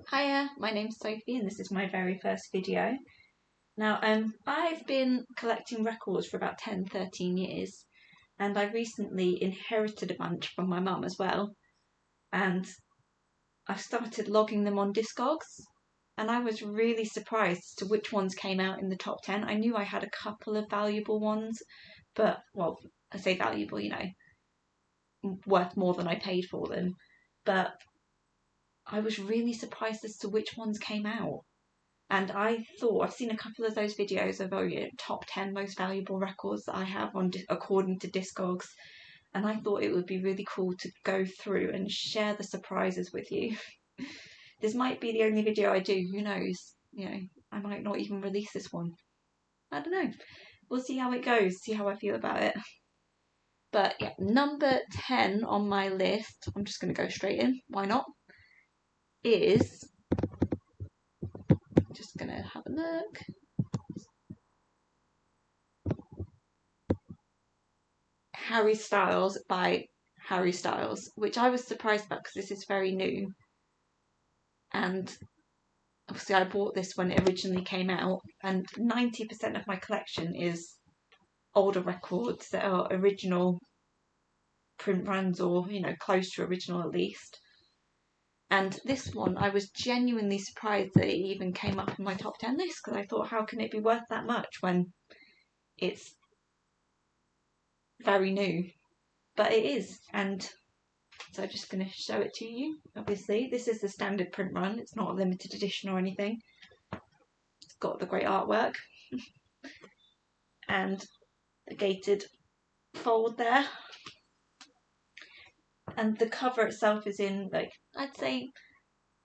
Hiya, my name's Sophie and this is my very first video. Now, I've been collecting records for about 10-13 years and I recently inherited a bunch from my mum as well, and I started logging them on Discogs, and I was really surprised as to which ones came out in the top 10. I knew I had a couple of valuable ones, but, well, I say valuable, worth more than I paid for them, but I was really surprised as to which ones came out. And I thought, I've seen a couple of those videos of top 10 most valuable records that I have according to Discogs, and I thought it would be really cool to go through and share the surprises with you. This might be the only video I do, who knows? I might not even release this one. I don't know. We'll see how it goes, see how I feel about it. But yeah, number 10 on my list, I'm just going to go straight in, why not, is, just going to have a look. Harry Styles by Harry Styles, which I was surprised about because this is very new. And obviously I bought this when it originally came out, and 90% of my collection is older records that are original print runs, or close to original at least. And this one, I was genuinely surprised that it even came up in my top 10 list, because I thought, how can it be worth that much when it's very new? But it is, and so I'm just going to show it to you. Obviously, this is the standard print run. It's not a limited edition or anything. It's got the great artwork and the gated fold there. And the cover itself is in, I'd say,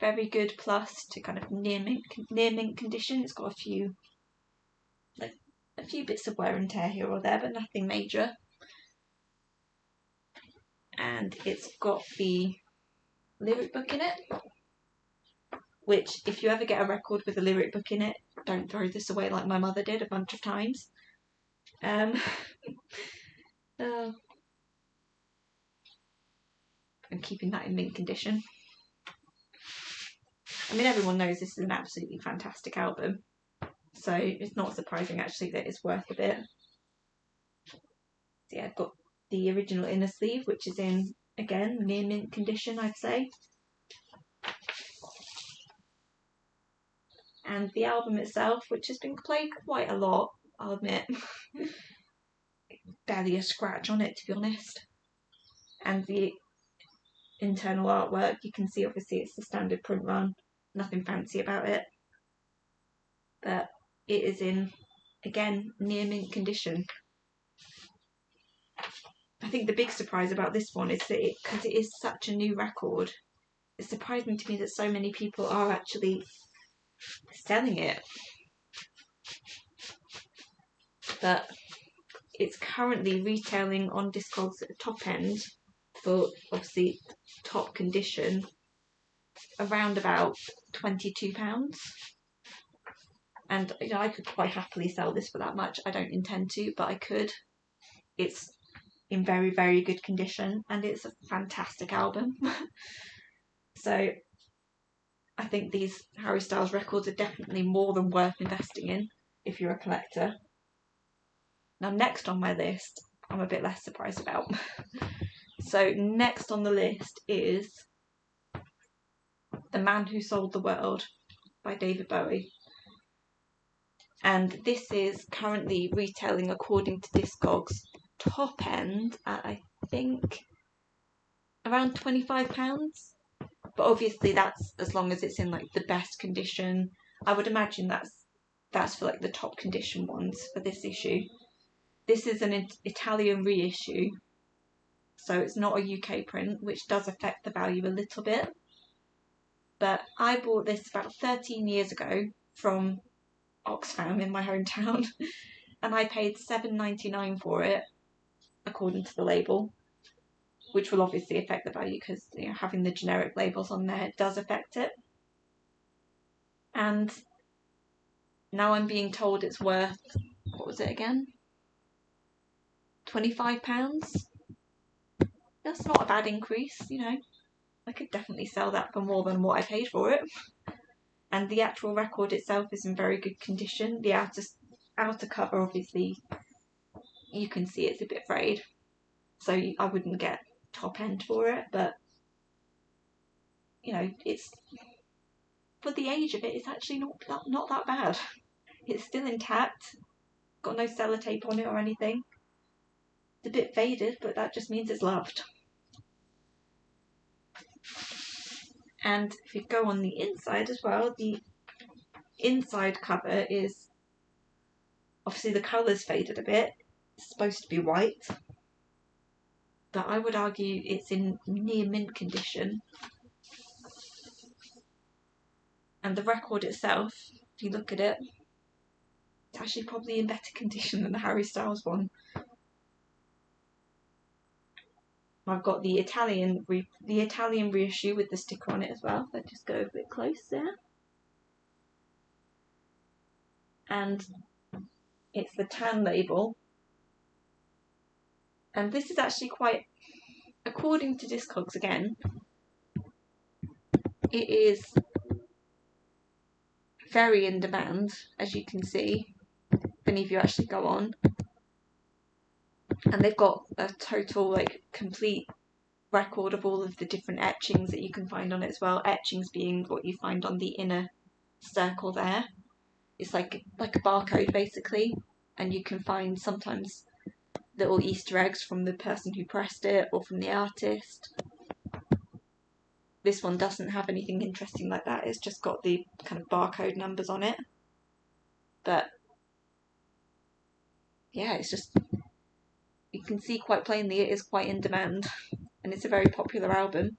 very good plus to kind of near mint condition. It's got a few bits of wear and tear here or there, but nothing major. And it's got the lyric book in it, which, if you ever get a record with a lyric book in it, don't throw this away like my mother did a bunch of times. I'm keeping that in mint condition. I mean, everyone knows this is an absolutely fantastic album, so it's not surprising actually that it's worth a bit. So yeah, I've got the original inner sleeve, which is in, again, near mint condition, I'd say. And the album itself, which has been played quite a lot, I'll admit. Barely a scratch on it, to be honest. And the internal artwork, you can see obviously it's the standard print run, nothing fancy about it. But it is in, again, near mint condition. I think the big surprise about this one is that because it is such a new record, it's surprising to me that so many people are actually selling it. But it's currently retailing on Discogs at the top end for obviously top condition around about £22. And I could quite happily sell this for that much. I don't intend to, but I could. It's in very, very good condition, and it's a fantastic album. So I think these Harry Styles records are definitely more than worth investing in if you're a collector. Now, next on my list, I'm a bit less surprised about. So next on the list is The Man Who Sold the World by David Bowie. And this is currently retailing, according to Discogs, top end at, I think, around £25. But obviously that's as long as it's in the best condition. I would imagine that's for the top condition ones for this issue. This is an Italian reissue, so it's not a UK print, which does affect the value a little bit. But I bought this about 13 years ago from Oxfam in my hometown, and I paid £7.99 for it, according to the label, which will obviously affect the value because having the generic labels on there does affect it. And now I'm being told it's worth, what was it again? £25? That's not a bad increase, I could definitely sell that for more than what I paid for it. and the actual record itself is in very good condition. The outer cover, obviously, you can see it's a bit frayed, so I wouldn't get top end for it, but you know, it's, for the age of it, it's actually not that bad. It's still intact, got no sellotape on it or anything. It's a bit faded, but that just means it's loved. And if you go on the inside as well, the inside cover is, obviously the colour's faded a bit. It's supposed to be white, but I would argue it's in near mint condition. And the record itself, if you look at it, it's actually probably in better condition than the Harry Styles one. I've got the Italian reissue with the sticker on it as well. Let's just go a bit close there. And it's the tan label. And this is actually quite, according to Discogs again, it is very in demand, as you can see, if any of you actually go on. And they've got a total, like, complete record of all of the different etchings that you can find on it as well. Etchings being what you find on the inner circle there. It's like a barcode basically, and you can find sometimes little Easter eggs from the person who pressed it or from the artist. This one doesn't have anything interesting like that, it's just got the kind of barcode numbers on it. But yeah, it's just, you can see quite plainly it is quite in demand, and it's a very popular album.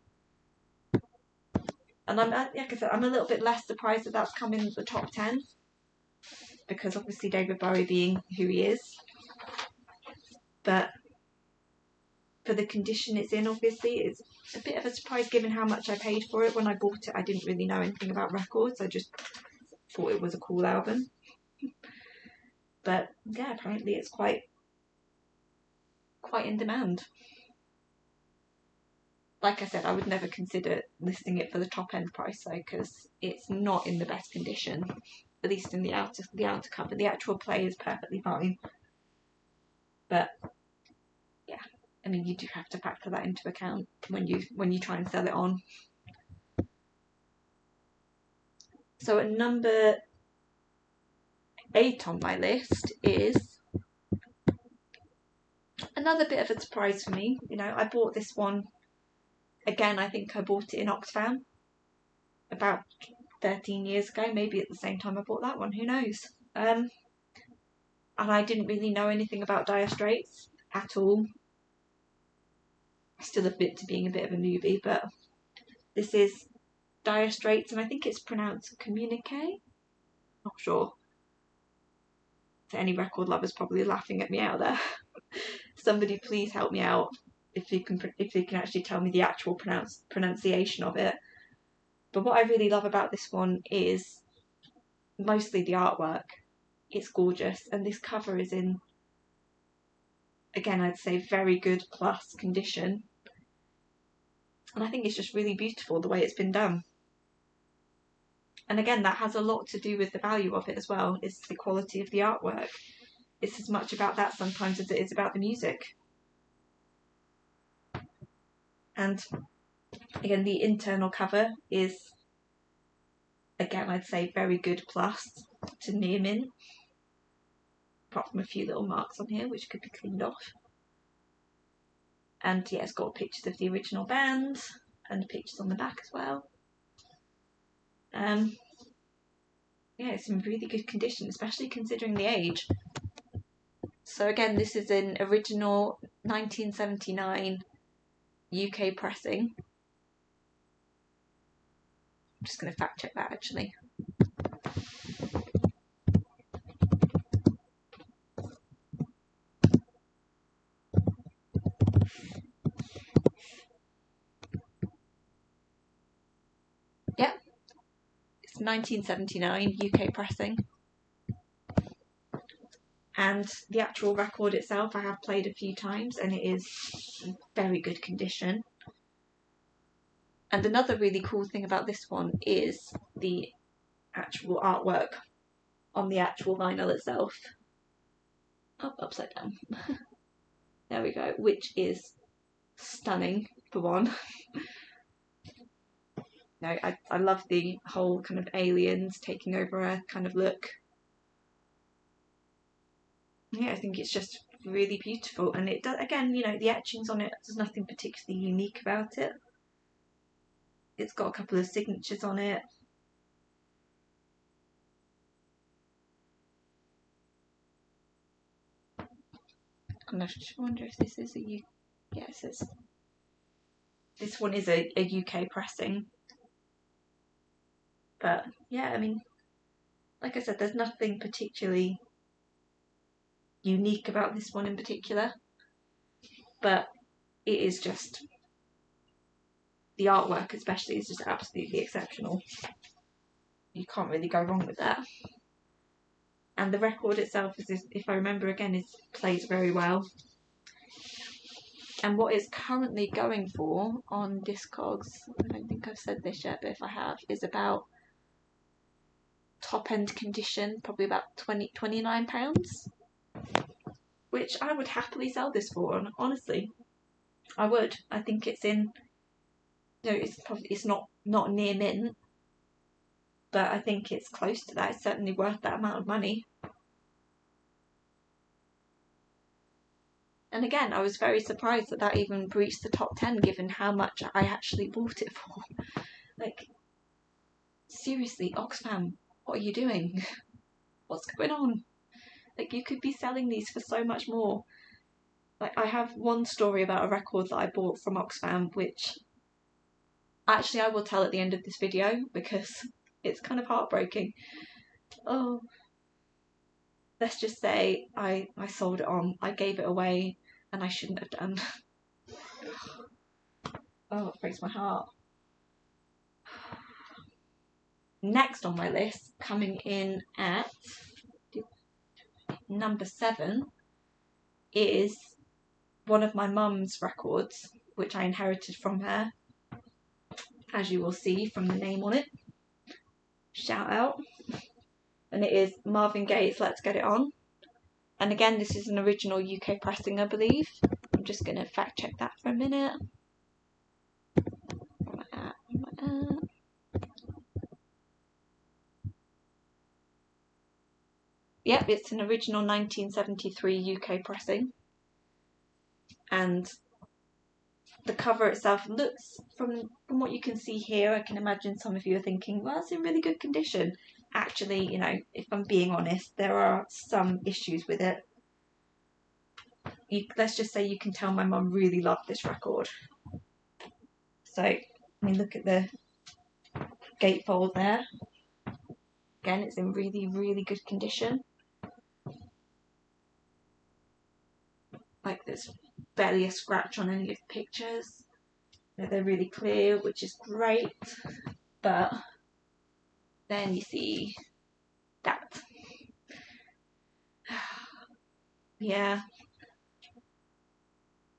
And like I said, I'm a little bit less surprised that that's come in the top 10, because obviously David Bowie being who he is. But for the condition it's in, obviously, it's a bit of a surprise given how much I paid for it. When I bought it, I didn't really know anything about records. I just thought it was a cool album. But yeah, apparently it's quite in demand. Like I said, I would never consider listing it for the top end price though, because it's not in the best condition, at least in the outer cover. The actual play is perfectly fine, but yeah, I mean, you do have to factor that into account when you try and sell it on. So at number 8 on my list is another bit of a surprise for me. You know, I bought this one again. I think I bought it in Oxfam about 13 years ago, maybe at the same time I bought that one, who knows. And I didn't really know anything about Dire Straits at all. Still a bit to being a bit of a newbie, but this is Dire Straits, and I think it's pronounced Communique. Not sure. So any record lovers probably laughing at me out there. Somebody please help me out if you can actually tell me the actual pronunciation of it. But what I really love about this one is mostly the artwork. It's gorgeous, and this cover is in, again, I'd say very good plus condition. And I think it's just really beautiful the way it's been done. And again, that has a lot to do with the value of it as well. It's the quality of the artwork. It's as much about that sometimes as it is about the music. And again, the internal cover is, again, I'd say very good plus to near mint, apart from a few little marks on here which could be cleaned off. And yeah, it's got pictures of the original band and pictures on the back as well. Yeah, it's in really good condition, especially considering the age. So again, this is an original 1979 UK pressing. I'm just going to fact check that actually. Yep, it's 1979 UK pressing. And the actual record itself I have played a few times, and it is in very good condition. And another really cool thing about this one is the actual artwork on the actual vinyl itself. Oh, upside down. There we go, which is stunning for one. No, I love the whole kind of aliens taking over Earth kind of look. Yeah, I think it's just really beautiful, and it does, again, you know, the etchings on it, there's nothing particularly unique about it. It's got a couple of signatures on it. And I just wonder if this is a yes, this one is a UK pressing. But yeah, I mean, like I said, there's nothing particularly unique about this one in particular, but it is just, the artwork especially is just absolutely exceptional. You can't really go wrong with that. And the record itself, is, if I remember again, plays very well. And what it's currently going for on Discogs, I don't think I've said this yet, but if I have, is about top end condition, probably about £29, which I would happily sell this for. And honestly, I would. I think it's in, you know, it's not near mint, but I think it's close to that. It's certainly worth that amount of money. And again, I was very surprised that that even breached the top 10, given how much I actually bought it for. Like, seriously, Oxfam, what are you doing? What's going on? Like, you could be selling these for so much more. Like, I have one story about a record that I bought from Oxfam, which actually I will tell at the end of this video, because it's kind of heartbreaking. Oh, let's just say I sold it on. I gave it away, and I shouldn't have done. Oh, it breaks my heart. Next on my list, coming in at number 7, is one of my mum's records, which I inherited from her, as you will see from the name on it. Shout out. And it is Marvin Gaye's Let's Get It On. And again, this is an original UK pressing, I believe. I'm just going to fact check that for a minute. Where am I at? Yep, it's an original 1973 UK pressing. And the cover itself looks, from what you can see here, I can imagine some of you are thinking, well, it's in really good condition. Actually, you know, if I'm being honest, there are some issues with it. Let's just say you can tell my mum really loved this record. So, I mean, look at the gatefold there. Again, it's in really, really good condition. Like, there's barely a scratch on any of the pictures. They're really clear, which is great. But then you see that. Yeah.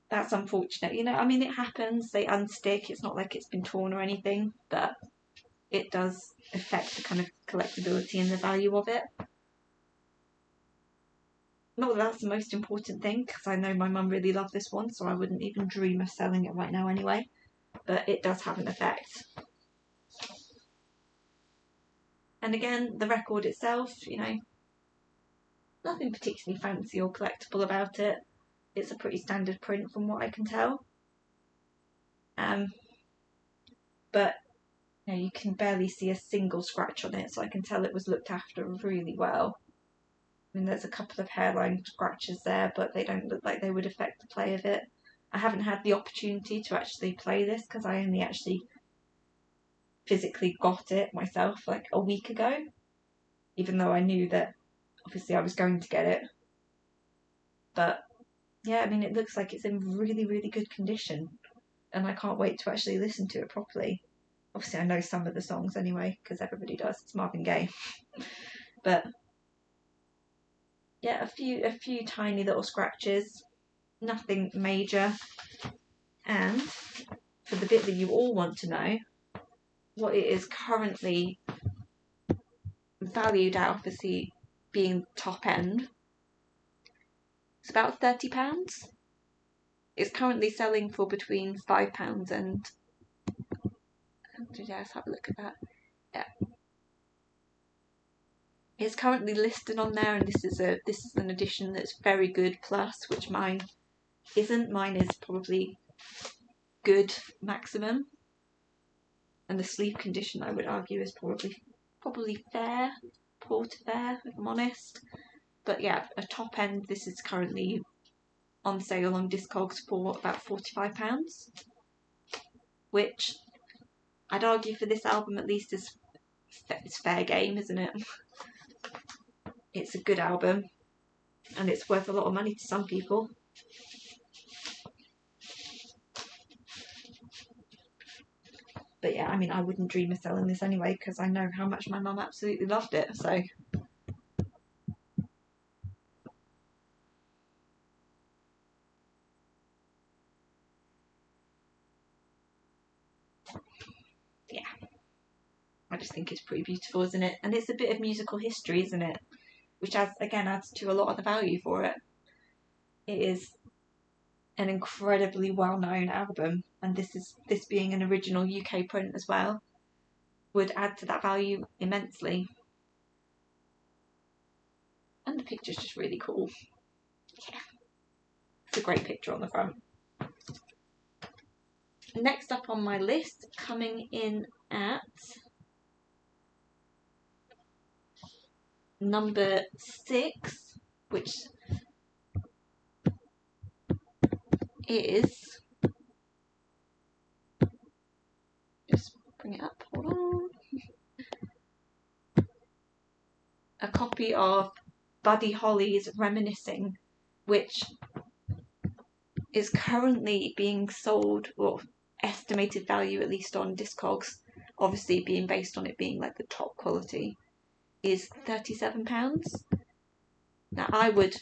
That's unfortunate. You know, I mean, it happens. They unstick. It's not like it's been torn or anything, but it does affect the kind of collectability and the value of it. Not that that's the most important thing, because I know my mum really loved this one, so I wouldn't even dream of selling it right now anyway. But it does have an effect. And again, the record itself, you know, nothing particularly fancy or collectible about it. It's a pretty standard print from what I can tell. But you know, you can barely see a single scratch on it, so I can tell it was looked after really well. I mean, there's a couple of hairline scratches there, but they don't look like they would affect the play of it. I haven't had the opportunity to actually play this, because I only actually physically got it myself like a week ago, even though I knew that obviously I was going to get it. But yeah, I mean, it looks like it's in really, really good condition, and I can't wait to actually listen to it properly. Obviously, I know some of the songs anyway, because everybody does. It's Marvin Gaye. But yeah, a few tiny little scratches, nothing major. And for the bit that you all want to know, what it is currently valued at obviously being top end. It's about £30. It's currently selling for between £5 and... Let's have a look at that. Yeah. It's currently listed on there, and this is an edition that's very good plus, which mine isn't. Mine is probably good maximum, and the sleeve condition I would argue is probably fair, poor to fair, if I'm honest. But yeah, a top end, this is currently on sale on Discogs for about £45, which I'd argue for this album at least is it's fair game, isn't it? It's a good album, and it's worth a lot of money to some people. But yeah, I mean, I wouldn't dream of selling this anyway, because I know how much my mum absolutely loved it, so... yeah, I just think it's pretty beautiful, isn't it? And it's a bit of musical history, isn't it? Which adds to a lot of the value for it. It is an incredibly well-known album, and this being an original UK print as well would add to that value immensely. And the picture's just really cool. Yeah, it's a great picture on the front. Next up on my list, coming in at number 6, which is... just bring it up, hold on. A copy of Buddy Holly's Reminiscing, which is currently being sold, or estimated value at least on Discogs, obviously being based on it being like the top quality, is £37. Now I would,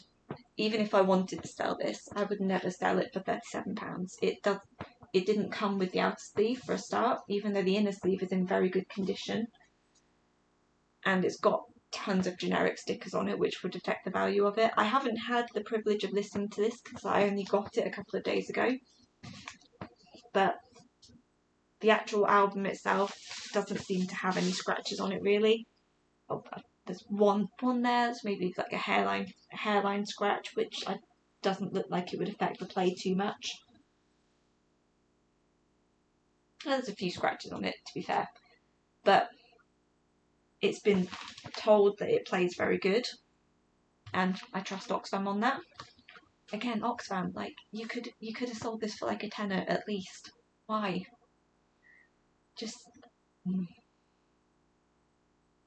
even if I wanted to sell this, I would never sell it for £37. It didn't come with the outer sleeve for a start, even though the inner sleeve is in very good condition, and it's got tons of generic stickers on it which would affect the value of it. I haven't had the privilege of listening to this because I only got it a couple of days ago, but the actual album itself doesn't seem to have any scratches on it really. Oh, there's one there that's maybe like a hairline scratch, which doesn't look like it would affect the play too much. There's a few scratches on it, to be fair, but it's been told that it plays very good, and I trust Oxfam on that. Again, Oxfam, like you could have sold this for like a tenner at least. Why? Just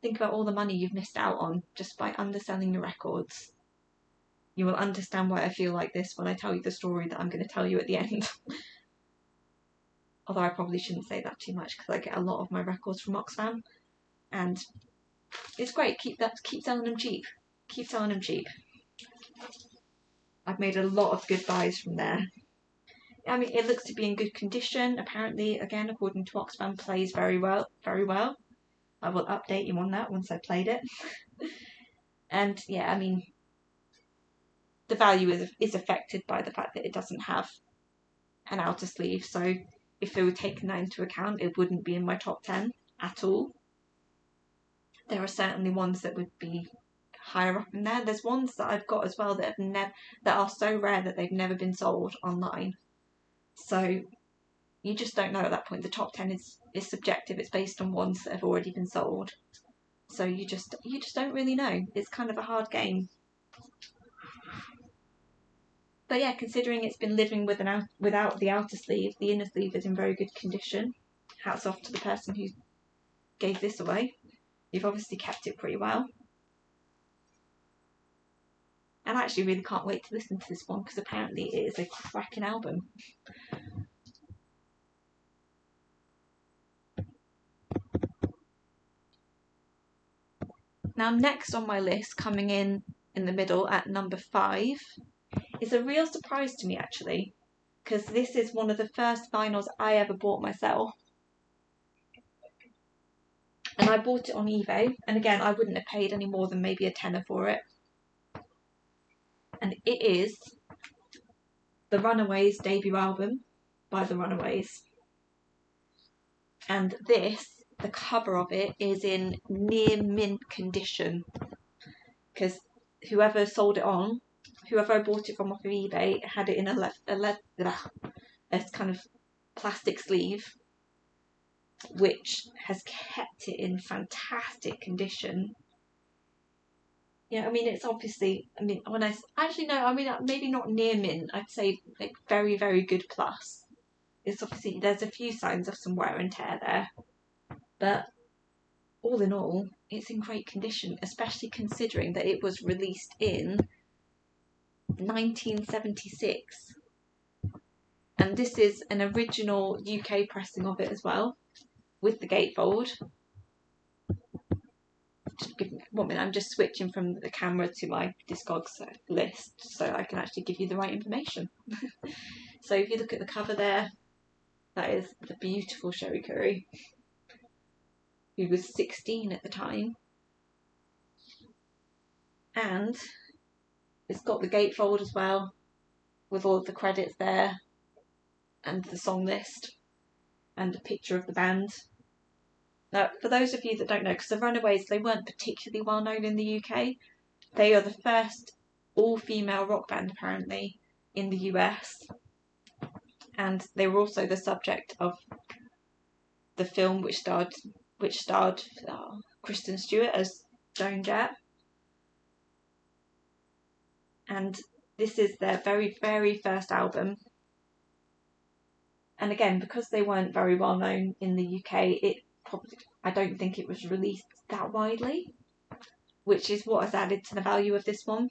think about all the money you've missed out on just by underselling your records. You will understand why I feel like this when I tell you the story that I'm going to tell you at the end. Although I probably shouldn't say that too much because I get a lot of my records from Oxfam, and it's great. Keep selling them cheap. Keep selling them cheap. I've made a lot of good buys from there. I mean, it looks to be in good condition. Apparently, again, according to Oxfam, plays very well. Very well. I will update you on that once I played it. And yeah, I mean, the value is affected by the fact that it doesn't have an outer sleeve. So if they were taking that into account, it wouldn't be in my top 10 at all. There are certainly ones that would be higher up in there. There's ones that I've got as well that are so rare that they've never been sold online. So you just don't know at that point. The top 10 is subjective. It's based on ones that have already been sold. So you just don't really know. It's kind of a hard game. But yeah, considering it's been living without the outer sleeve, the inner sleeve is in very good condition. Hats off to the person who gave this away. You've obviously kept it pretty well. And I actually really can't wait to listen to this one because apparently it is a cracking album. Now, next on my list, coming in the middle at number 5, is a real surprise to me actually, because this is one of the first vinyls I ever bought myself. And I bought it on eBay, and again, I wouldn't have paid any more than maybe a tenner for it. And it is the Runaways debut album by the Runaways. And this, the cover of it, is in near mint condition, because whoever sold it on, whoever I bought it from off of eBay, had it in a kind of plastic sleeve, which has kept it in fantastic condition. Yeah, I mean, it's obviously, I mean, when I actually no, I mean, maybe not near mint, I'd say like very, very good plus. It's obviously, there's a few signs of some wear and tear there, but all in all, it's in great condition, especially considering that it was released in 1976. And this is an original UK pressing of it as well, with the gatefold. I'm just switching from the camera to my Discogs list so I can actually give you the right information. So if you look at the cover there, that is the beautiful Sherry Curry, who was 16 at the time. And it's got the gatefold as well, with all of the credits there, and the song list, and a picture of the band. Now, for those of you that don't know, because the Runaways, they weren't particularly well known in the UK. They are the first all-female rock band, apparently, in the US. And they were also the subject of the film which starred Kristen Stewart as Joan Jett. And this is their very, very first album. And again, because they weren't very well known in the UK, I don't think it was released that widely, which is what has added to the value of this one,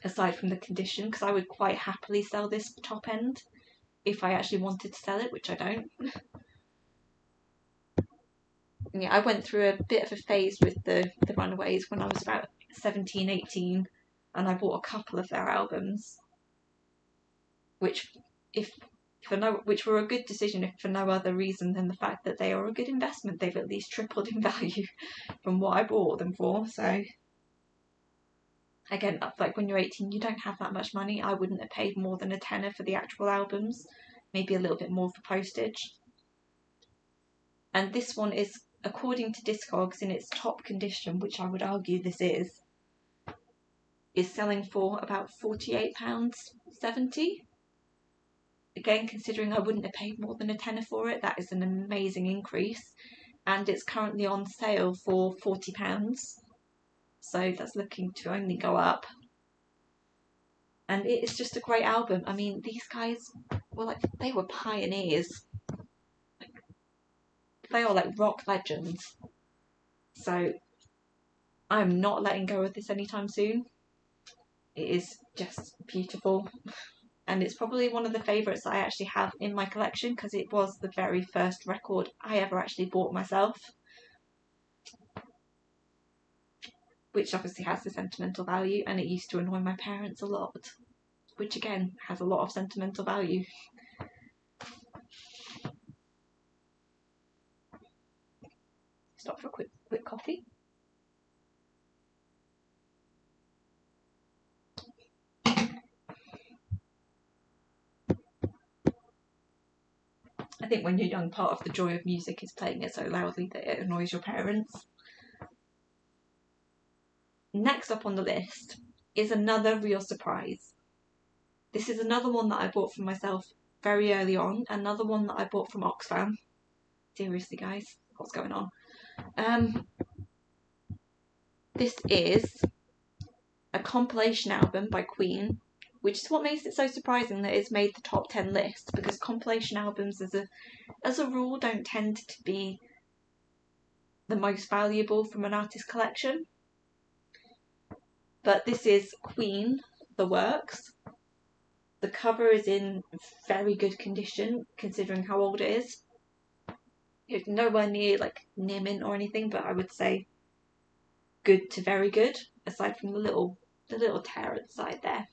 aside from the condition, because I would quite happily sell this top end if I actually wanted to sell it, which I don't. Yeah, I went through a bit of a phase with the Runaways when I was about 17, 18, and I bought a couple of their albums, which were a good decision if for no other reason than the fact that they are a good investment. They've at least tripled in value from what I bought them for. So again, like when you're 18, you don't have that much money. I wouldn't have paid more than a tenner for the actual albums, maybe a little bit more for postage. And this one is, according to Discogs, in its top condition, which I would argue this is selling for about £48.70. Again, considering I wouldn't have paid more than a tenner for it, that is an amazing increase. And it's currently on sale for £40. So that's looking to only go up. And it is just a great album. I mean, these guys were they were pioneers. They are like rock legends. So I'm not letting go of this anytime soon. It is just beautiful. And it's probably one of the favourites that I actually have in my collection, because it was the very first record I ever actually bought myself, which obviously has the sentimental value, and it used to annoy my parents a lot, which again has a lot of sentimental value. Stop for a quick coffee. I think when you're young, part of the joy of music is playing it so loudly that it annoys your parents. Next up on the list is another real surprise. This is another one that I bought for myself very early on, another one that I bought from Oxfam. Seriously, guys, what's going on? This is a compilation album by Queen, which is what makes it so surprising that it's made the top 10 list, because compilation albums as a rule don't tend to be the most valuable from an artist's collection. But this is Queen, The Works. The cover is in very good condition considering how old it is. It's nowhere near mint or anything, but I would say good to very good, aside from the little tear at the side there.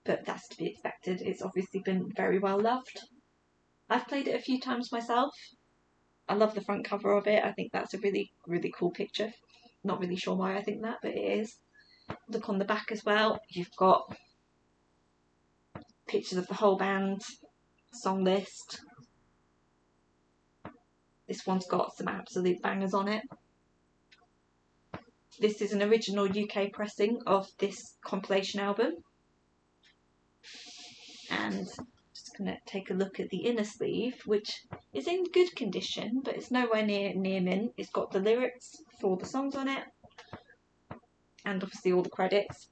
But that's to be expected. It's obviously been very well loved. I've played it a few times myself. I love the front cover of it. I think that's a really, really cool picture. Not really sure why I think that, but it is. Look on the back as well. You've got pictures of the whole band, song list. This one's got some absolute bangers on it. This is an original UK pressing of this compilation album. And I'm just going to take a look at the inner sleeve, which is in good condition, but it's nowhere near mint. It's got the lyrics for all the songs on it, and obviously all the credits.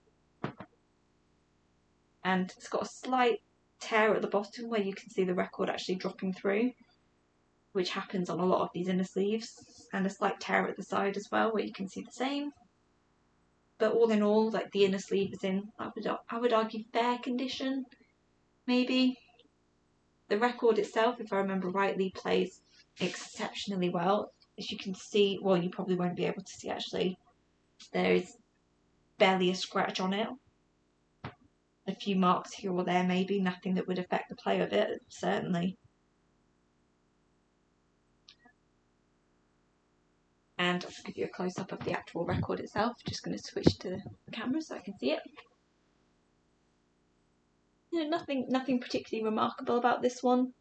And it's got a slight tear at the bottom where you can see the record actually dropping through, which happens on a lot of these inner sleeves, and a slight tear at the side as well where you can see the same. But all in all, like, the inner sleeve is in, I would argue, fair condition, maybe. The record itself, if I remember rightly, plays exceptionally well. As you can see, well, you probably won't be able to see actually, there is barely a scratch on it. A few marks here or there maybe, nothing that would affect the play of it, certainly. And I'll just give you a close-up of the actual record itself. Just going to switch to the camera so I can see it. You know, nothing particularly remarkable about this one.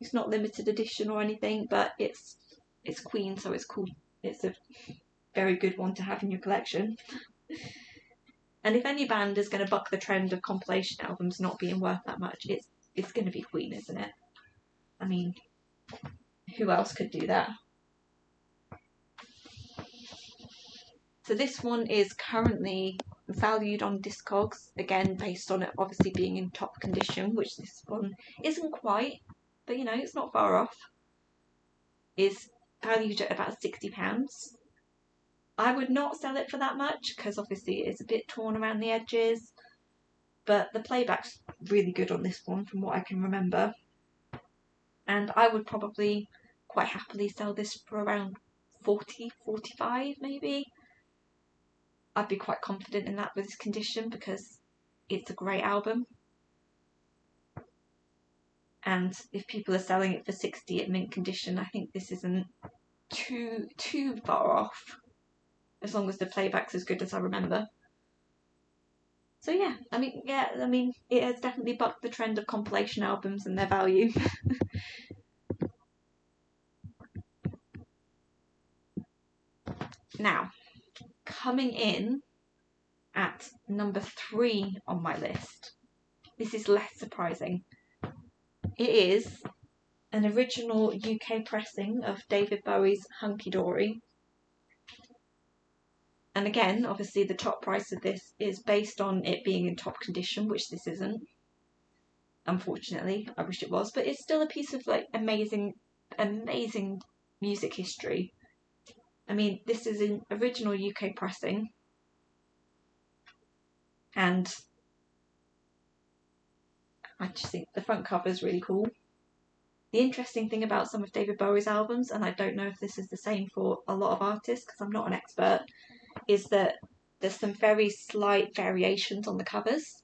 It's not limited edition or anything, but it's Queen, so it's cool. It's a very good one to have in your collection. And if any band is going to buck the trend of compilation albums not being worth that much, it's going to be Queen, isn't it? I mean, who else could do that? So this one is currently valued on Discogs, again based on it obviously being in top condition, which this one isn't quite, but you know, it's not far off. Is valued at about £60. I would not sell it for that much because obviously it is a bit torn around the edges, but the playback's really good on this one from what I can remember, and I would probably quite happily sell this for around 40, 45 maybe. I'd be quite confident in that with this condition because it's a great album. And if people are selling it for 60 at mint condition, I think this isn't too far off, as long as the playback's as good as I remember. So yeah, I mean, it has definitely bucked the trend of compilation albums and their value. Now, coming in at number 3 on my list, this is less surprising. It is an original UK pressing of David Bowie's Hunky Dory. And again, obviously the top price of this is based on it being in top condition, which this isn't. Unfortunately, I wish it was, but it's still a piece of like amazing music history. I mean, this is an original UK pressing, and I just think the front cover is really cool. The interesting thing about some of David Bowie's albums, and I don't know if this is the same for a lot of artists because I'm not an expert, is that there's some very slight variations on the covers.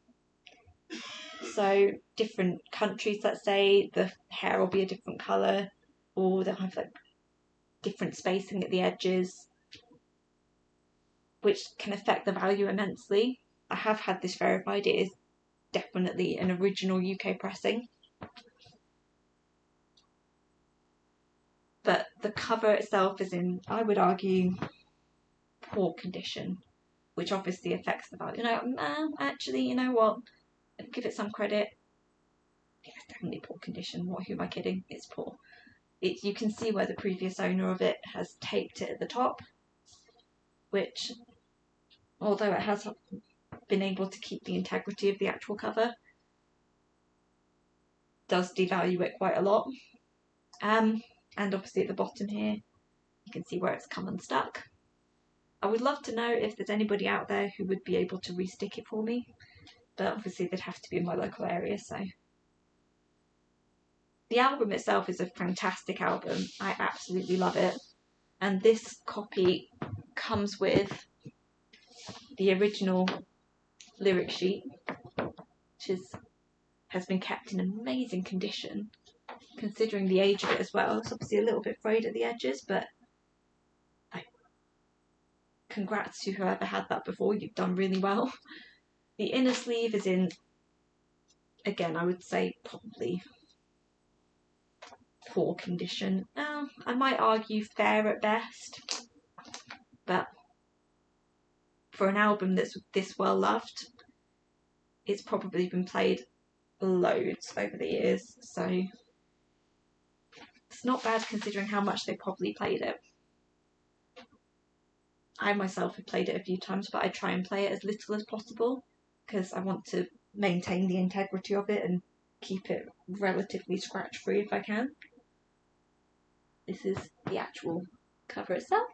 So different countries, let's say, the hair will be a different colour, or they'll have like different spacing at the edges, which can affect the value immensely. I have had this verified. It is definitely an original UK pressing. But the cover itself is in, I would argue, poor condition, which obviously affects the value. Actually, you know what? I'd give it some credit. Yeah, it's definitely poor condition. Who am I kidding? It's poor. You can see where the previous owner of it has taped it at the top, which, although it has been able to keep the integrity of the actual cover, does devalue it quite a lot. And obviously at the bottom here, you can see where it's come unstuck. I would love to know if there's anybody out there who would be able to restick it for me, but obviously they'd have to be in my local area, so. The album itself is a fantastic album. I absolutely love it. And this copy comes with the original lyric sheet, which has been kept in amazing condition. considering the age of it as well. It's obviously a little bit frayed at the edges, but like, congrats to whoever had that before. You've done really well. The inner sleeve is in, again, I would say probably poor condition. I might argue fair at best, but for an album that's this well loved, it's probably been played loads over the years, so it's not bad considering how much they probably played it. I myself have played it a few times, but I try and play it as little as possible because I want to maintain the integrity of it and keep it relatively scratch free if I can. This is the actual cover itself,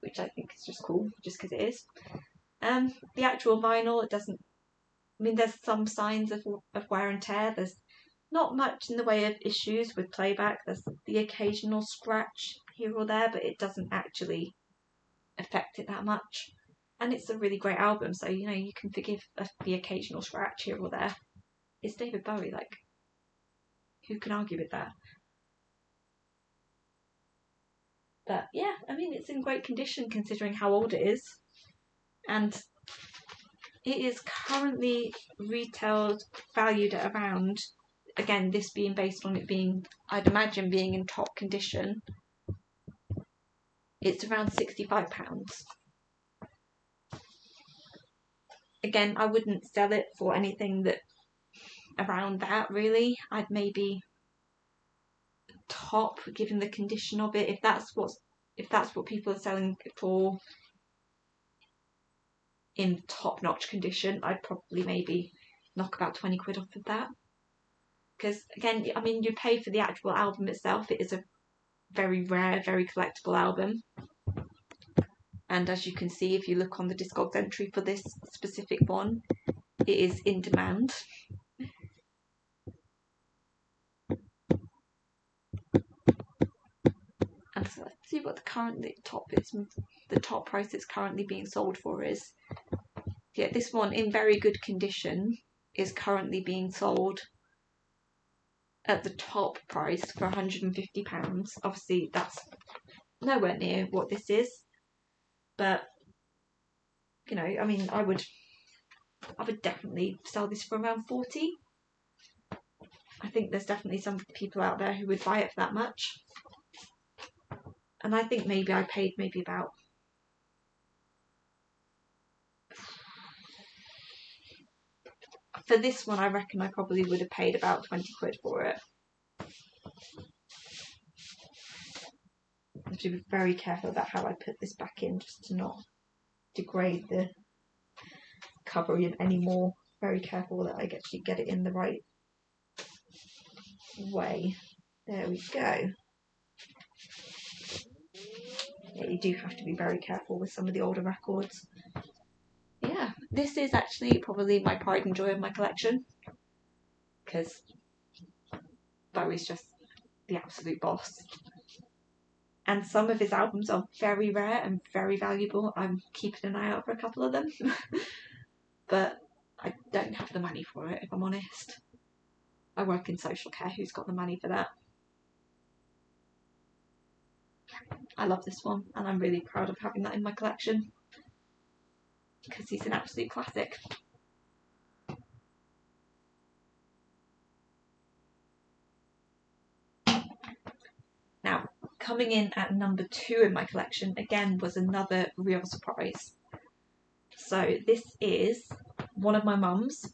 which I think is just cool, just because it is. The actual vinyl, it doesn't, I mean, there's some signs of wear and tear. There's not much in the way of issues with playback. There's the occasional scratch here or there, but it doesn't actually affect it that much. And it's a really great album, so, you know, you can forgive the occasional scratch here or there. It's David Bowie, like, who can argue with that? But yeah, I mean, it's in great condition considering how old it is. And it is currently retailed, valued at around, again, this being based on it being, I'd imagine, being in top condition, it's around £65. Again, I wouldn't sell it for anything that around that, really. I'd maybe top, given the condition of it, if that's what people are selling it for in top-notch condition, I'd probably maybe knock about 20 quid off of that. Because again, I mean, you pay for the actual album itself. It is a very rare, very collectible album. And as you can see, if you look on the Discogs entry for this specific one, it is in demand. And so let's see what the top price it's currently being sold for is. Yeah, this one in very good condition is currently being sold at the top price for £150. Obviously, that's nowhere near what this is, but you know, I mean, I would definitely sell this for around 40. I think there's definitely some people out there who would buy it for that much. And I think maybe I paid maybe about for this one, I reckon I probably would have paid about 20 quid for it. I have to be very careful about how I put this back in just to not degrade the cover any more. Very careful that I actually get it in the right way. There we go. Yeah, you do have to be very careful with some of the older records. Yeah, this is actually probably my pride and joy of my collection, because Bowie's just the absolute boss. And some of his albums are very rare and very valuable. I'm keeping an eye out for a couple of them. But I don't have the money for it, if I'm honest. I work in social care. Who's got the money for that? I love this one, and I'm really proud of having that in my collection, because he's an absolute classic. Now, coming in at number 2 in my collection, again, was another real surprise. So this is one of my mum's.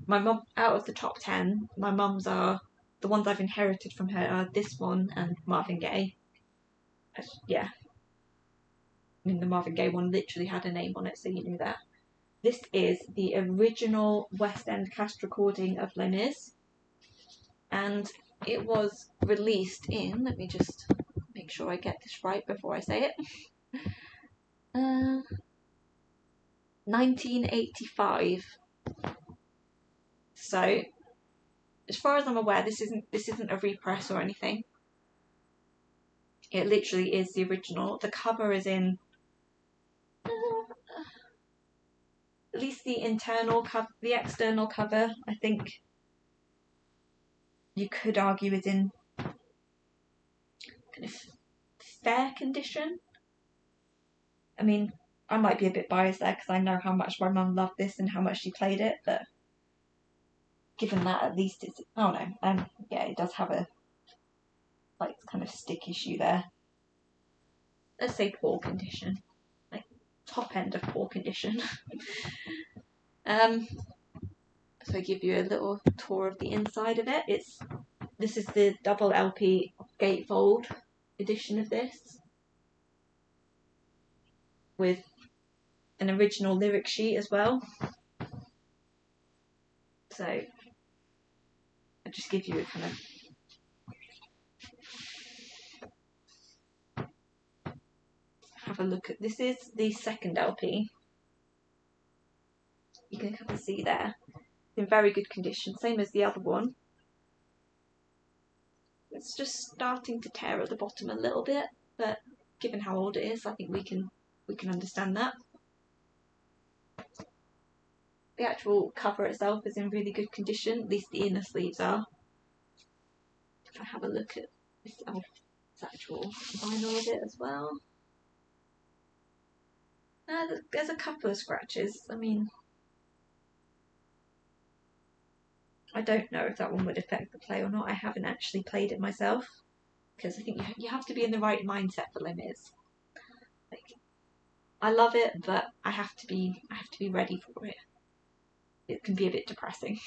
My mum, out of the top 10, my mum's are, the ones I've inherited from her are this one and Marvin Gaye. Yeah. I mean, the Marvin Gaye one literally had a name on it, so you knew that. This is the original West End cast recording of Les Mis, and it was released in, let me just make sure I get this right before I say it, 1985. So, as far as I'm aware, this isn't a repress or anything. It literally is the original. The cover is in at least the internal cover, the external cover, I think you could argue is in kind of fair condition. I mean, I might be a bit biased there because I know how much my mum loved this and how much she played it, but given that, at least it's, oh no, yeah, it does have a like kind of stick issue there. Let's say poor condition, like top end of poor condition. So I give you a little tour of the inside of it. This is the double LP gatefold edition of this, with an original lyric sheet as well. So I just give you a kind of have a look at, this is the second LP. You can kind of see there, in very good condition, same as the other one. It's just starting to tear at the bottom a little bit, but given how old it is, I think we can understand that. The actual cover itself is in really good condition, at least the inner sleeves are. If I have a look at this actual vinyl of it as well. There's a couple of scratches. I mean, I don't know if that one would affect the play or not. I haven't actually played it myself because I think you have to be in the right mindset for Les Mis. Like, I love it, but I have to be ready for it. It can be a bit depressing.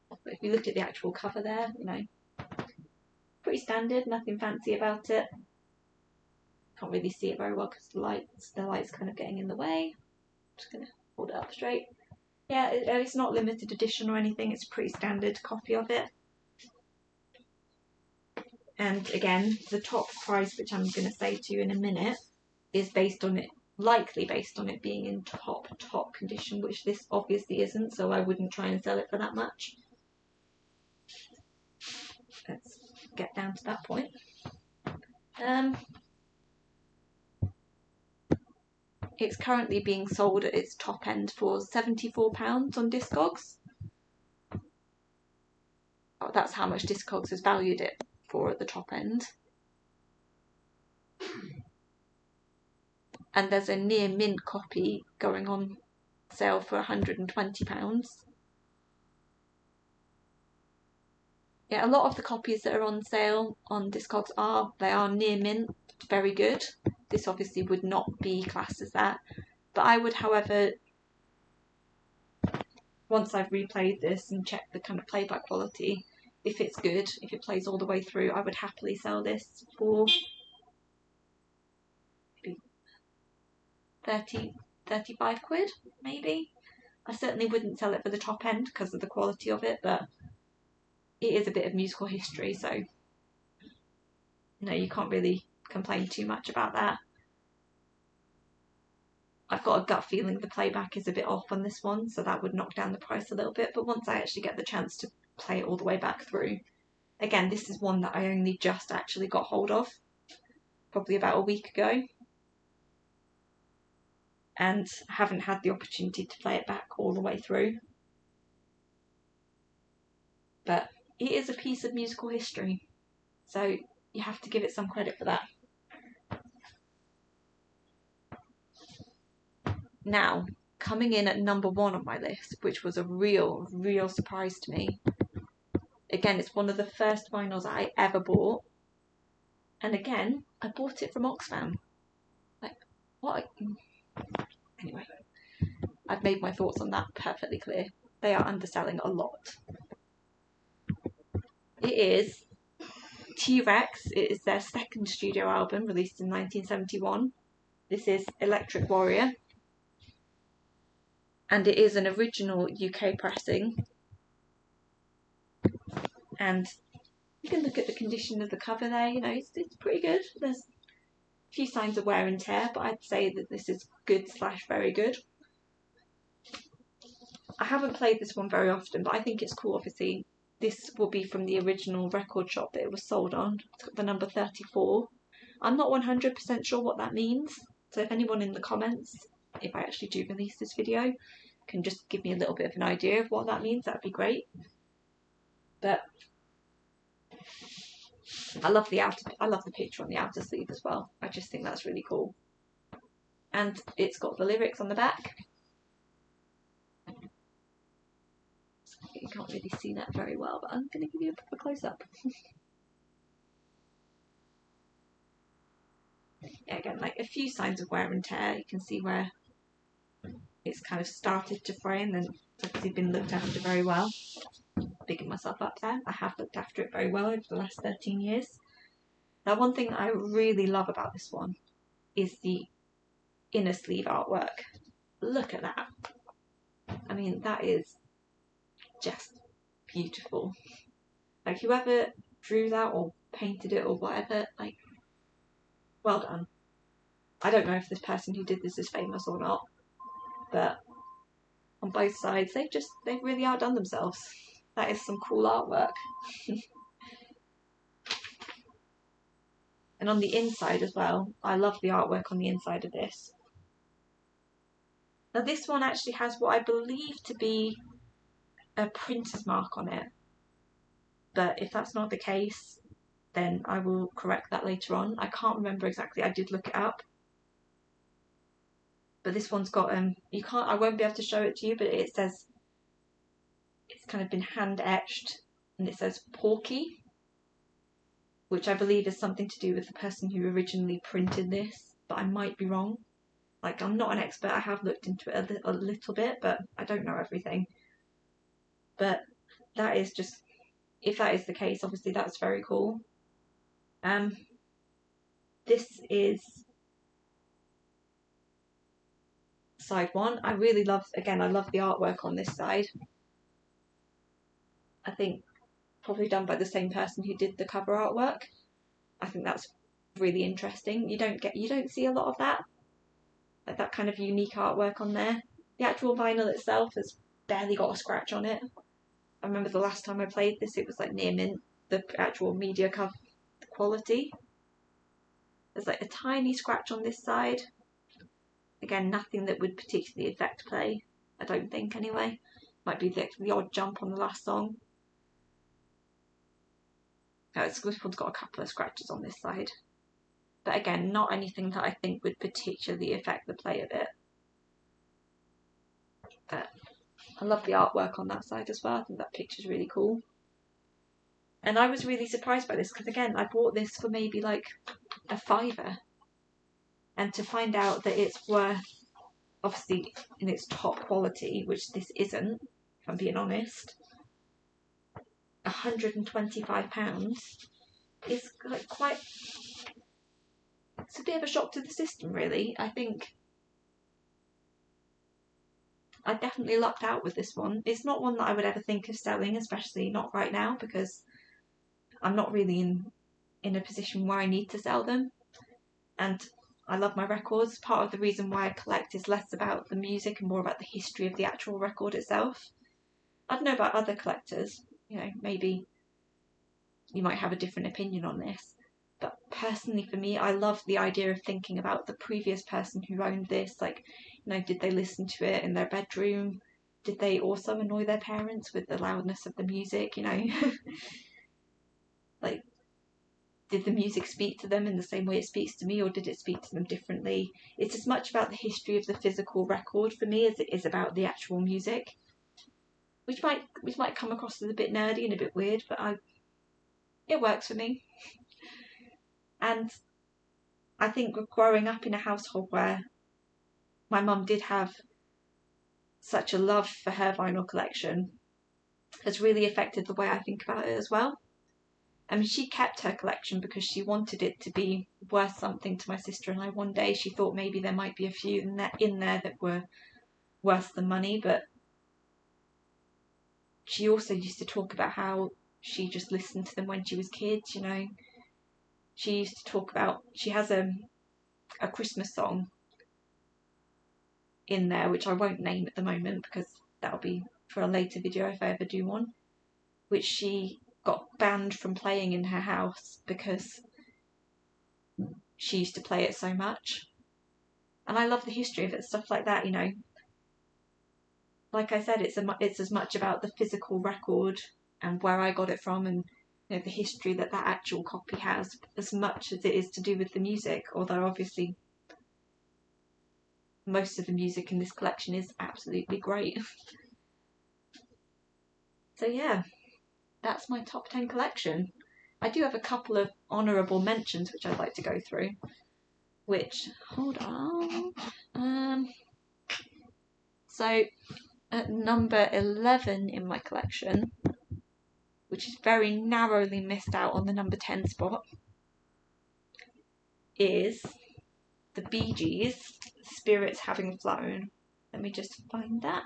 But if you look at the actual cover there, you know, pretty standard, nothing fancy about it. Can't really see it very well because the light's kind of getting in the way. Just gonna hold it up straight. Yeah, it's not limited edition or anything. It's a pretty standard copy of it. And again, the top price, which I'm going to say to you in a minute, is likely based on it being in top condition, which this obviously isn't, so I wouldn't try and sell it for that much. Let's get down to that point. It's currently being sold at its top end for £74 on Discogs. Oh, that's how much Discogs has valued it for at the top end. And there's a near mint copy going on sale for £120. Yeah, a lot of the copies that are on sale on Discogs are near mint, very good. This obviously would not be classed as that, but I would, however, once I've replayed this and checked the kind of playback quality, if it's good, if it plays all the way through, I would happily sell this for maybe 35 quid, maybe. I certainly wouldn't sell it for the top end because of the quality of it, but it is a bit of musical history, so you can't really complain too much about that. I've got a gut feeling the playback is a bit off on this one, so that would knock down the price a little bit, but once I actually get the chance to play it all the way back through, again, this is one that I only just actually got hold of, probably about a week ago, and haven't had the opportunity to play it back all the way through. But it is a piece of musical history, so you have to give it some credit for that. Now, coming in at number 1 on my list, which was a real surprise to me. Again, it's one of the first vinyls I ever bought. And again, I bought it from Oxfam. Like, what? Anyway, I've made my thoughts on that perfectly clear. They are underselling a lot. It is T-Rex. It is their second studio album, released in 1971. This is Electric Warrior. And it is an original UK pressing. And you can look at the condition of the cover there, it's pretty good. There's a few signs of wear and tear, but I'd say that this is good / very good. I haven't played this one very often, but I think it's cool. Obviously, this will be from the original record shop that it was sold on. It's got the number 34. I'm not 100% sure what that means, so if anyone in the comments if I actually do release this video, can just give me a little bit of an idea of what that means, that'd be great. But I love the picture on the outer sleeve as well. I just think that's really cool. And it's got the lyrics on the back. You can't really see that very well, but I'm going to give you a close-up. Yeah, again, like a few signs of wear and tear. You can see where it's kind of started to fray and then it's obviously been looked after very well. Bigging myself up there. I have looked after it very well over the last 13 years. Now, one thing I really love about this one is the inner sleeve artwork. Look at that. I mean, that is just beautiful. Like, whoever drew that or painted it or whatever, like, well done. I don't know if this person who did this is famous or not, but on both sides, they've really outdone themselves. That is some cool artwork. And on the inside as well, I love the artwork on the inside of this. Now this one actually has what I believe to be a printer's mark on it. But if that's not the case, then I will correct that later on. I can't remember exactly, I did look it up. But this one's got, I won't be able to show it to you, but it says, it's kind of been hand etched, and it says Porky, which I believe is something to do with the person who originally printed this, but I might be wrong. Like, I'm not an expert, I have looked into it a little bit, but I don't know everything. But that is just, if that is the case, obviously that's very cool. This is side one. I really love, again, I love the artwork on this side. I think probably done by the same person who did the cover artwork. I think that's really interesting. You don't see a lot of that, like that kind of unique artwork on there. The actual vinyl itself has barely got a scratch on it. I remember the last time I played this, it was like near mint, the actual media cover quality. There's like a tiny scratch on this side. Again, nothing that would particularly affect play, I don't think anyway. Might be the odd jump on the last song. This one's got a couple of scratches on this side. But again, not anything that I think would particularly affect the play of it. But I love the artwork on that side as well. I think that picture's really cool. And I was really surprised by this because, again, I bought this for maybe like a £5. And to find out that it's worth, obviously in its top quality, which this isn't, if I'm being honest, £125 is like quite, it's a bit of a shock to the system really. I think I definitely lucked out with this one. It's not one that I would ever think of selling, especially not right now, because I'm not really in a position where I need to sell them. And I love my records. Part of the reason why I collect is less about the music and more about the history of the actual record itself. I don't know about other collectors, you know, maybe you might have a different opinion on this. But personally for me, I love the idea of thinking about the previous person who owned this. Like, you know, did they listen to it in their bedroom? Did they also annoy their parents with the loudness of the music, you know? Like, did the music speak to them in the same way it speaks to me, or did it speak to them differently? It's as much about the history of the physical record for me as it is about the actual music. Which might come across as a bit nerdy and a bit weird, but it works for me. And I think growing up in a household where my mum did have such a love for her vinyl collection has really affected the way I think about it as well. I mean, she kept her collection because she wanted it to be worth something to my sister and I. One day she thought maybe there might be a few in there that were worse than money, but she also used to talk about how she just listened to them when she was kids, you know. She used to talk about, she has a Christmas song in there, which I won't name at the moment because that'll be for a later video if I ever do one, which she got banned from playing in her house because she used to play it so much. And I love the history of it, stuff like that, you know. Like I said, it's as much about the physical record and where I got it from, and you know, the history that actual copy has, as much as it is to do with the music. Although obviously most of the music in this collection is absolutely great. So yeah, that's my top 10 collection. I do have a couple of honourable mentions which I'd like to go through. Which, hold on. So at number 11 in my collection, which is very narrowly missed out on the number 10 spot, is the Bee Gees, Spirits Having Flown. Let me just find that.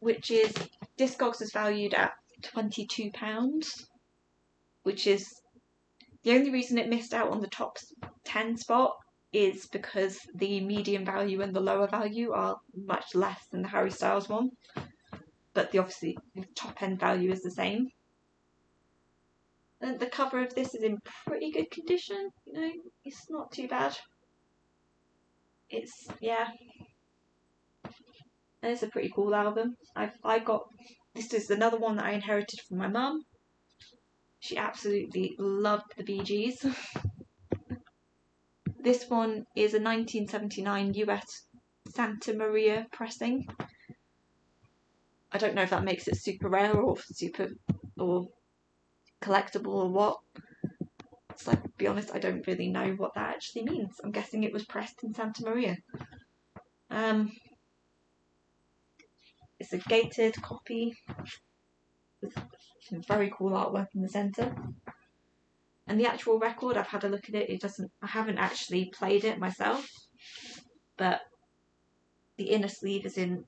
Which is, Discogs is valued at £22, which is, the only reason it missed out on the top 10 spot is because the medium value and the lower value are much less than the Harry Styles one. But obviously the top end value is the same. And the cover of this is in pretty good condition, you know, it's not too bad. It's, yeah. And it's a pretty cool album. This is another one that I inherited from my mum. She absolutely loved the Bee Gees. This one is a 1979 US Santa Maria pressing. I don't know if that makes it super rare or collectible or what. So, to be honest, I don't really know what that actually means. I'm guessing it was pressed in Santa Maria. It's a gated copy with some very cool artwork in the centre. And the actual record, I've had a look at it. I haven't actually played it myself, but the inner sleeve is in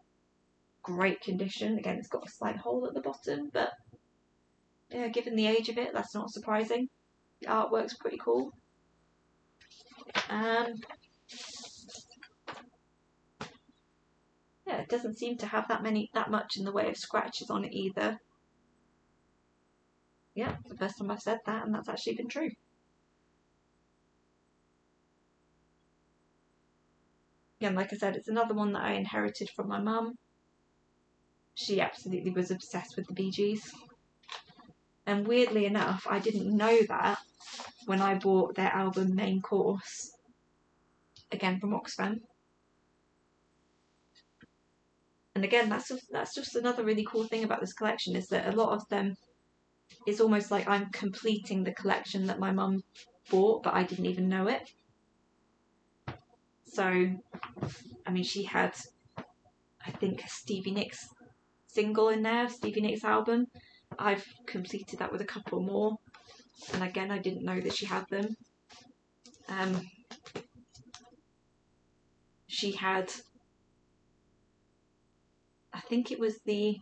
great condition. Again, it's got a slight hole at the bottom, but yeah, given the age of it, that's not surprising. The artwork's pretty cool. Yeah, it doesn't seem to have that much in the way of scratches on it either. Yeah, it's the first time I've said that, and that's actually been true. Again, like I said, it's another one that I inherited from my mum. She absolutely was obsessed with the Bee Gees. And weirdly enough, I didn't know that when I bought their album Main Course, again from Oxfam. And again, that's just another really cool thing about this collection, is that a lot of them, it's almost like I'm completing the collection that my mum bought, but I didn't even know it. So, I mean, she had, I think, a Stevie Nicks single in there, Stevie Nicks album. I've completed that with a couple more, and again, I didn't know that she had them. She had, I think it was the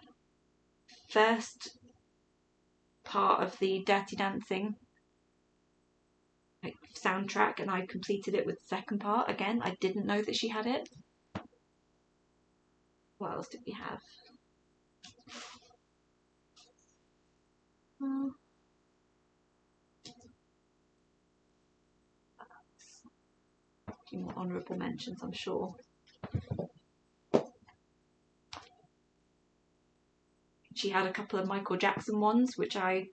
first part of the Dirty Dancing soundtrack, and I completed it with the second part. Again, I didn't know that she had it. What else did we have? A few more honourable mentions, I'm sure. She had a couple of Michael Jackson ones, which I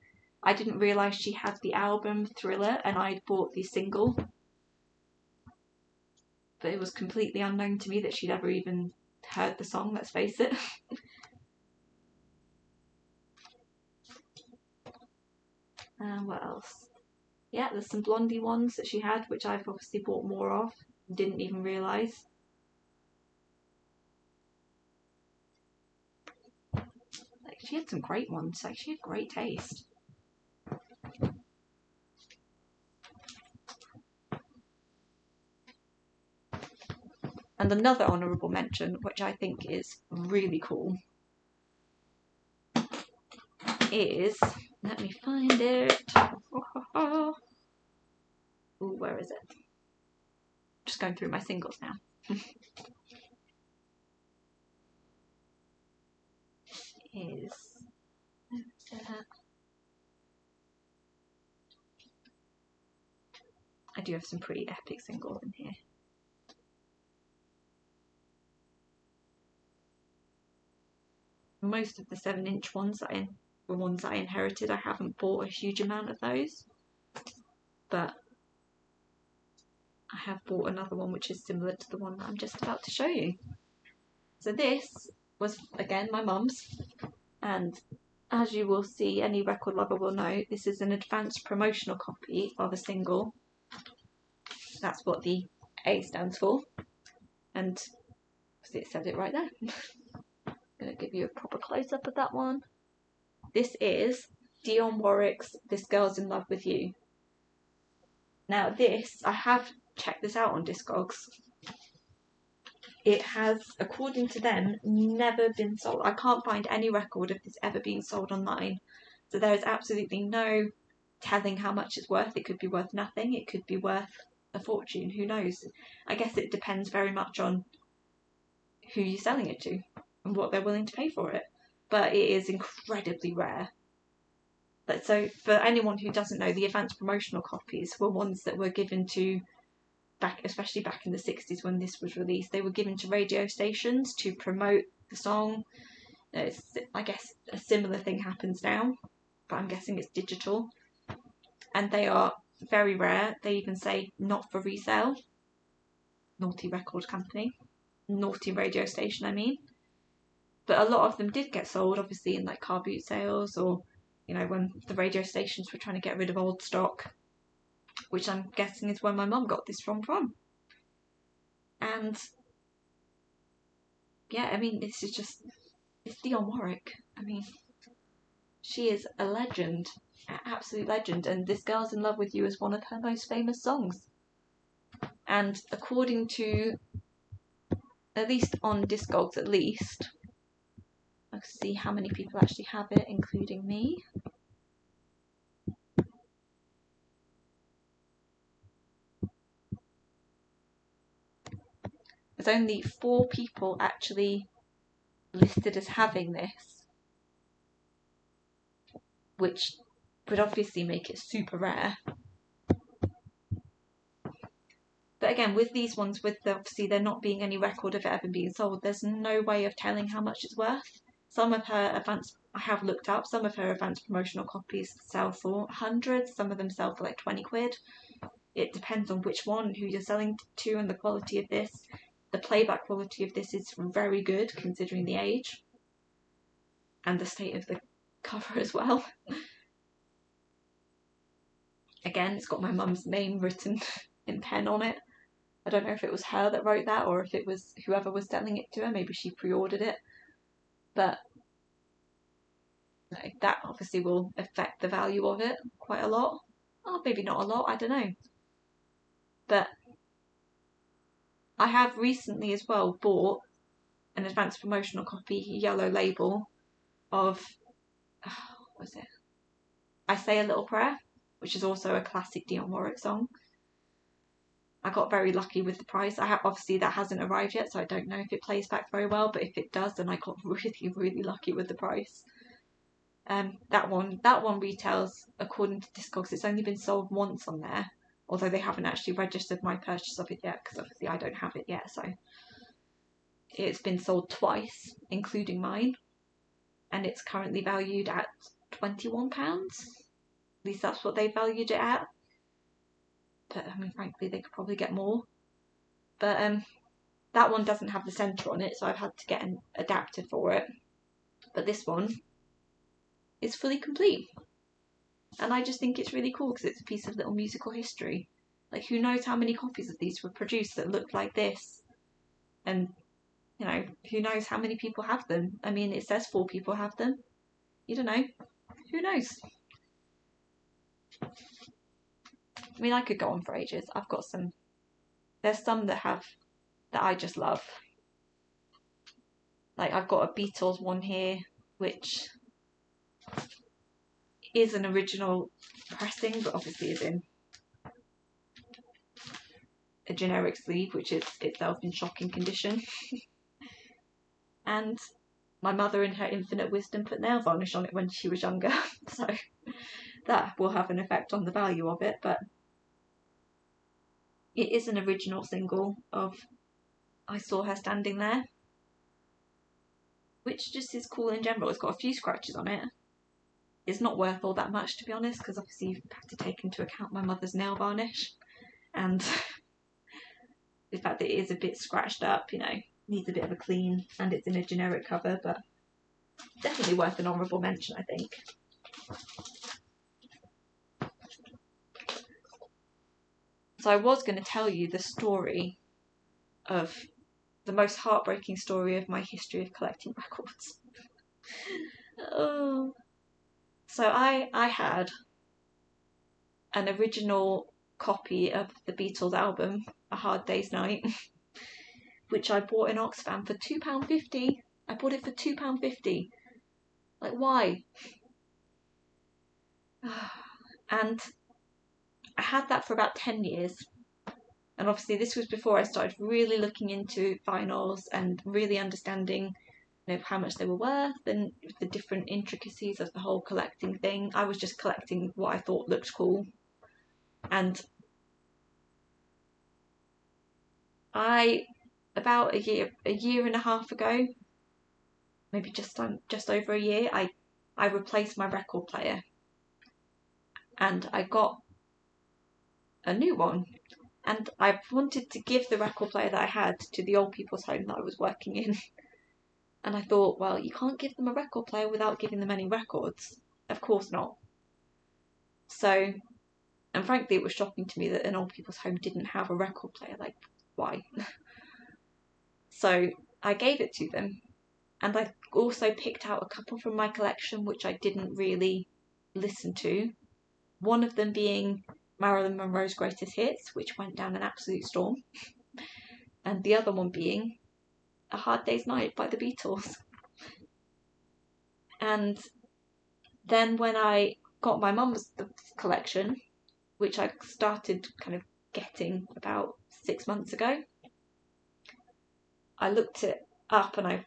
didn't realise she had the album Thriller, and I'd bought the single. But it was completely unknown to me that she'd ever even heard the song, let's face it. What else? Yeah, there's some Blondie ones that she had, which I've obviously bought more of. Didn't even realise. Like, she had some great ones. Like, she had great taste. And another honourable mention, which I think is really cool, is, let me find it. Ooh, where is it? Just going through my singles now. do have some pretty epic singles in here. Most of the 7-inch ones were ones I inherited. I haven't bought a huge amount of those, but I have bought another one which is similar to the one that I'm just about to show you. So this was, again, my mum's, and as you will see, any record lover will know, this is an advanced promotional copy of a single. That's what the A stands for, and it said it right there. I'm going to give you a proper close-up of that one. This is Dionne Warwick's This Girl's in Love with You. Now this, I have checked this out on Discogs. It has, according to them, never been sold. I can't find any record of this ever being sold online. So there is absolutely no telling how much it's worth. It could be worth nothing. It could be worth a fortune. Who knows? I guess it depends very much on who you're selling it to and what they're willing to pay for it. But it is incredibly rare. But so for anyone who doesn't know, the advanced promotional copies were ones that were given to, especially back in the 60s when this was released, they were given to radio stations to promote the song. I guess a similar thing happens now, but I'm guessing it's digital. And they are very rare. They even say not for resale. Naughty record company. Naughty radio station, I mean. But a lot of them did get sold, obviously, in like car boot sales, or, you know, when the radio stations were trying to get rid of old stock, which I'm guessing is where my mum got this from. And yeah, I mean, it's Dionne Warwick. I mean, she is a legend, an absolute legend, and This Girl's in Love with You is one of her most famous songs. And according to, at least on Discogs at least, let's see how many people actually have it, including me. There's only 4 people actually listed as having this, which would obviously make it super rare. But again, with these ones, obviously there not being any record of it ever being sold, there's no way of telling how much it's worth. Some of her advanced, I have looked up, some of her advanced promotional copies sell for hundreds, some of them sell for like 20 quid. It depends on which one, who you're selling to, and the quality of this. The playback quality of this is very good considering the age and the state of the cover as well. Again, it's got my mum's name written in pen on it. I don't know if it was her that wrote that or if it was whoever was selling it to her. Maybe she pre-ordered it. But that obviously will affect the value of it quite a lot. Oh, maybe not a lot, I don't know. But I have recently as well bought an advanced promotional copy, yellow label, of, what was it? I Say a Little Prayer, which is also a classic Dionne Warwick song. I got very lucky with the price. Obviously that hasn't arrived yet, so I don't know if it plays back very well, but if it does, then I got really, really lucky with the price. That one retails, according to Discogs, it's only been sold once on there, although they haven't actually registered my purchase of it yet, because obviously I don't have it yet, so it's been sold twice, including mine, and it's currently valued at £21. At least that's what they valued it at. But I mean, frankly, they could probably get more. But that one doesn't have the centre on it, so I've had to get an adapter for it. But this one is fully complete. And I just think it's really cool because it's a piece of little musical history. Like, who knows how many copies of these were produced that look like this? And, you know, who knows how many people have them? I mean, it says 4 people have them. You don't know. Who knows? I mean, I could go on for ages. I've got some. There's some that I just love. Like, I've got a Beatles one here, which is an original pressing, but obviously is in a generic sleeve, which is itself in shocking condition. And my mother, in her infinite wisdom, put nail varnish on it when she was younger, so that will have an effect on the value of it. But it is an original single of I Saw Her Standing There, which just is cool in general. It's got a few scratches on it. It's not worth all that much, to be honest, because obviously you have to take into account my mother's nail varnish and the fact that it is a bit scratched up, you know, needs a bit of a clean, and it's in a generic cover, but definitely worth an honourable mention, I think. So I was going to tell you the story of the most heartbreaking story of my history of collecting records. Oh. So I had an original copy of the Beatles album, A Hard Day's Night, which I bought in Oxfam for £2.50. I bought it for £2.50. Like, why? And I had that for about 10 years. And obviously this was before I started really looking into vinyls and really understanding, you know, how much they were worth and the different intricacies of the whole collecting thing. I was just collecting what I thought looked cool. And about a year and a half ago, maybe just over a year, I replaced my record player. And I got a new one. And I wanted to give the record player that I had to the old people's home that I was working in. And I thought, well, you can't give them a record player without giving them any records. Of course not. So, and frankly, it was shocking to me that an old people's home didn't have a record player. Like, why? So I gave it to them. And I also picked out a couple from my collection which I didn't really listen to. One of them being Marilyn Monroe's Greatest Hits, which went down an absolute storm. And the other one being A Hard Day's Night by the Beatles. And then when I got my mum's collection, which I started kind of getting about 6 months ago, I looked it up and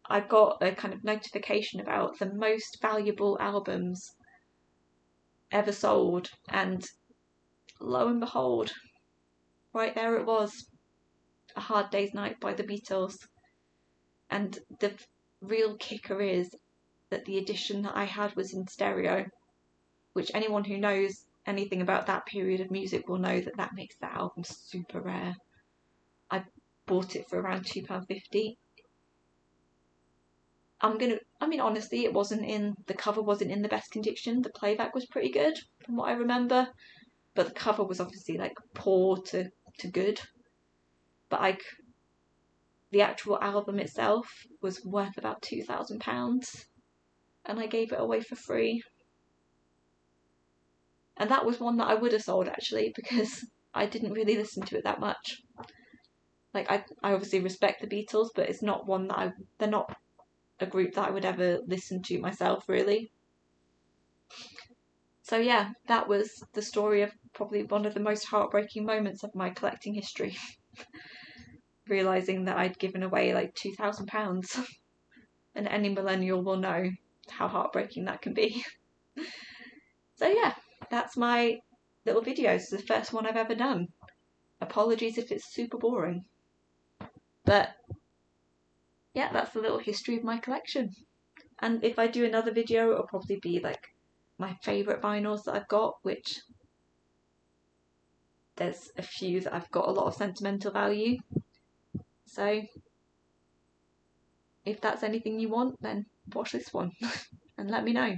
I got a kind of notification about the most valuable albums ever sold, and lo and behold, right there it was, A Hard Day's Night by the Beatles. And the real kicker is that the edition that I had was in stereo, which anyone who knows anything about that period of music will know that that makes that album super rare. I bought it for around £2.50. Honestly, the cover wasn't in the best condition. The playback was pretty good from what I remember, but the cover was obviously like poor to good. But the actual album itself was worth about £2,000, and I gave it away for free. And that was one that I would have sold actually, because I didn't really listen to it that much. Like, I obviously respect the Beatles, but it's not one that they're not a group that I would ever listen to myself, really. So yeah, that was the story of probably one of the most heartbreaking moments of my collecting history. Realising that I'd given away like £2,000. And any millennial will know how heartbreaking that can be. So yeah, that's my little video. It's the first one I've ever done. Apologies if it's super boring. But yeah, that's the little history of my collection. And if I do another video, it'll probably be like my favourite vinyls that I've got, which there's a few that I've got a lot of sentimental value. So if that's anything you want, then watch this one and let me know.